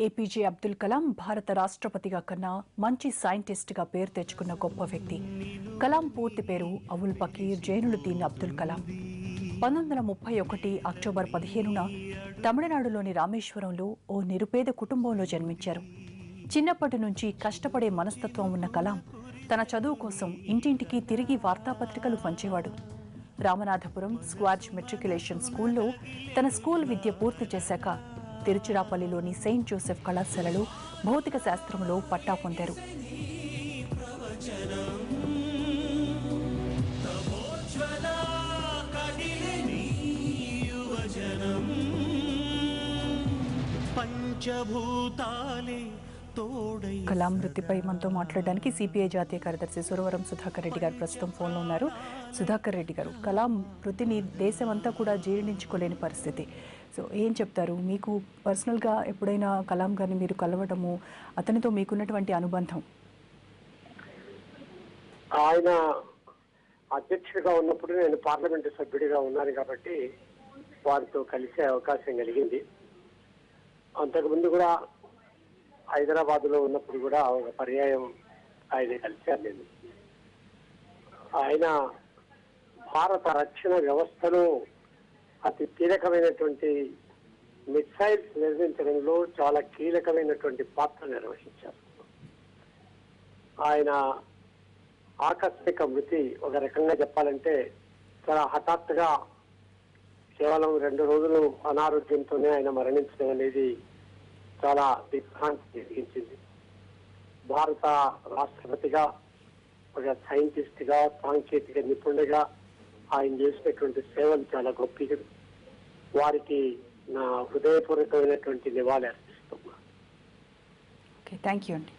APJ Abdul Kalam భారత రాష్ట్రపతిగా కన్నా మంచి సైంటిస్ట్గా పేరు తెచ్చుకున్న గొప్ప వ్యక్తి. కలాం పూర్తి పేరు అవుల్ పకీర్ జైనులుద్దీన్ అబ్దుల్ కలాం. 1931 అక్టోబర్ 15న తమిళనాడులోని రామేశ్వరంలో ఓ నిరుపేద కుటుంబంలో జన్మించారు. చిన్నప్పటి నుంచి కష్టపడే మనస్తత్వం ఉన్న కలాం తన చదువు కోసం ఇంటింటికి తిరిగి వార్తాపత్రికలు పంచేవాడు. రామనాథపురం స్క్వాడ్జ్ మెట్రికులేషన్ స్కూల్లో తన స్కూల్ విద్య పూర్తి చేశాక తిరుచిరాపల్లిలోని సెయింట్ జోసెఫ్ కళాశాలలో భౌతిక శాస్త్రంలో పట్టా పొందారు. కలాం వృత్తిపై మనతో మాట్లాడడానికి సిపిఐ జాతీయ కార్యదర్శి సురవరం సుధాకర్ రెడ్డి గారు ప్రస్తుతం ఫోన్లో ఉన్నారు. సుధాకర్ రెడ్డి గారు, కలాం వృత్తిని దేశమంతా కూడా జీర్ణించుకోలేని పరిస్థితి. సో ఏం చెప్తారు? మీకు పర్సనల్గా ఎప్పుడైనా కలాం గారిని మీరు కలవడము, అతనితో మీకున్నటువంటి అనుబంధం? ఆయన అధ్యక్షుడిగా ఉన్నప్పుడు నేను పార్లమెంటు సభ్యుడిగా ఉన్నాను కాబట్టి వారితో కలిసే అవకాశం కలిగింది. అంతకుముందు కూడా హైదరాబాద్లో ఉన్నప్పుడు కూడా ఒక పర్యాయం ఆయన కలిశాను నేను. ఆయన భారత రక్షణ వ్యవస్థలో అతి కీలకమైనటువంటి మిసైల్స్ నిర్మించడంలో చాలా కీలకమైనటువంటి పాత్ర నిర్వహించారు. ఆయన ఆకస్మిక మృతి ఒక రకంగా చెప్పాలంటే చాలా హఠాత్తుగా కేవలం 2 రోజులు అనారోగ్యంతోనే ఆయన మరణించడం అనేది చాలా దిగ్భ్రాంతి కలిగించింది. భారత రాష్ట్రపతిగా, ఒక సైంటిస్ట్గా, సాంకేతిక నిపుణుడిగా ఆయన చేసినటువంటి సేవలు చాలా గొప్ప. వారికి నా హృదయపూర్వకమైనటువంటి నివాళి అర్పిస్తున్నాను. ఓకే, థ్యాంక్ యూ అండి.